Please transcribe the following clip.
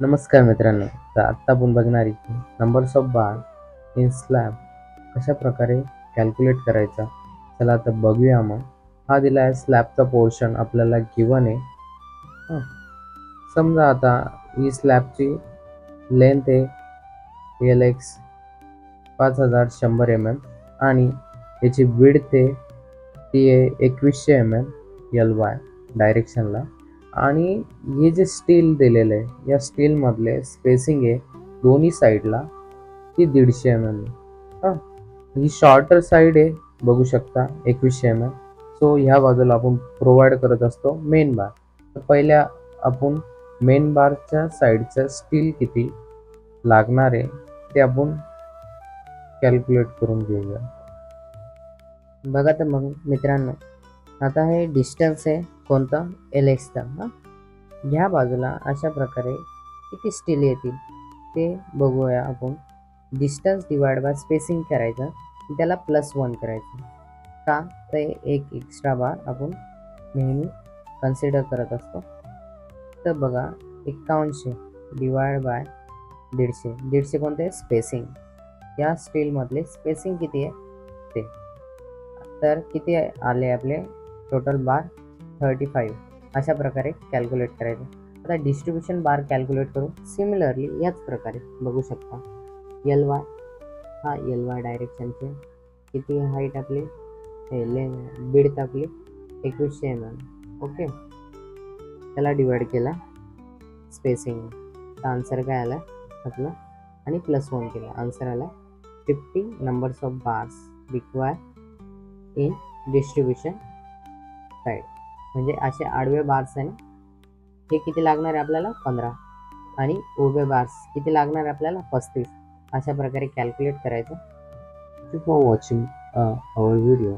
नमस्कार मित्रांनो. तर आत्ता आपण बघणार आहे की numbers of bar in slab कशा प्रकारे कॅल्क्युलेट करायचा. चला आता बघूया मग. हा दिला आहे स्लॅबचा पोर्शन आपल्याला गिवन आहे. हं. समजा आता ही स्लॅबची लेंथ आहे एल एक्स 5100 mm आणि याची विड्थ आहे ती आहे 2100 mm एल वाय डायरेक्शनला. आणि हे जे स्टील दिलेलं आहे या स्टीलमधले स्पेसिंग आहे दोन्ही साईडला ती 150 mm आहे. ही शॉर्टर साईड आहे, बघू शकता 2100 mm. सो ह्या बाजूला आपण प्रोव्हाइड करत असतो मेन बार. तर पहिल्या आपण मेन बारच्या साईडचं स्टील किती लागणार आहे ते आपण कॅल्क्युलेट करून घेऊया. बघा तर मग मित्रांनो, आता हे डिस्टन्स आहे कोणतं एल एक्सचा. ह्या बाजूला अशा प्रकारे किती स्टील येतील ते बघूया आपण. डिस्टन्स डिवाइड बाय स्पेसिंग करायचं, त्याला +1 करायचं. का तर एक एक्स्ट्रा बार आपण नेहमी कन्सिडर करत असतो. तर बघा 5100 डिवाइड बाय 150. 150 कोणते स्पेसिंग, या स्टीलमधले स्पेसिंग किती आहे ते. तर किती आले आपले टोटल बार 35. अशा प्रकारे कॅल्क्युलेट करायचं. आता डिस्ट्रीब्युशन बार कॅल्क्युलेट करू सिमिलरली याच प्रकारे बघू शकता. एल वाय, हा एल वाय डायरेक्शनचे किती हाईट आपली, विड्थ आपली 2100 mm. ओके, त्याला डिवाइड केला स्पेसिंग, तर आन्सर काय आला आपलं, आणि +1 केला, आन्सर आला 50 numbers of bars require in distribution side. म्हणजे असे आडवे बार्स आहे ना, हे किती लागणार आहे आपल्याला 15, आणि उभे बार्स किती लागणार आहे आपल्याला 35. अशा प्रकारे कॅल्क्युलेट करायचं. Thank you for watching our video.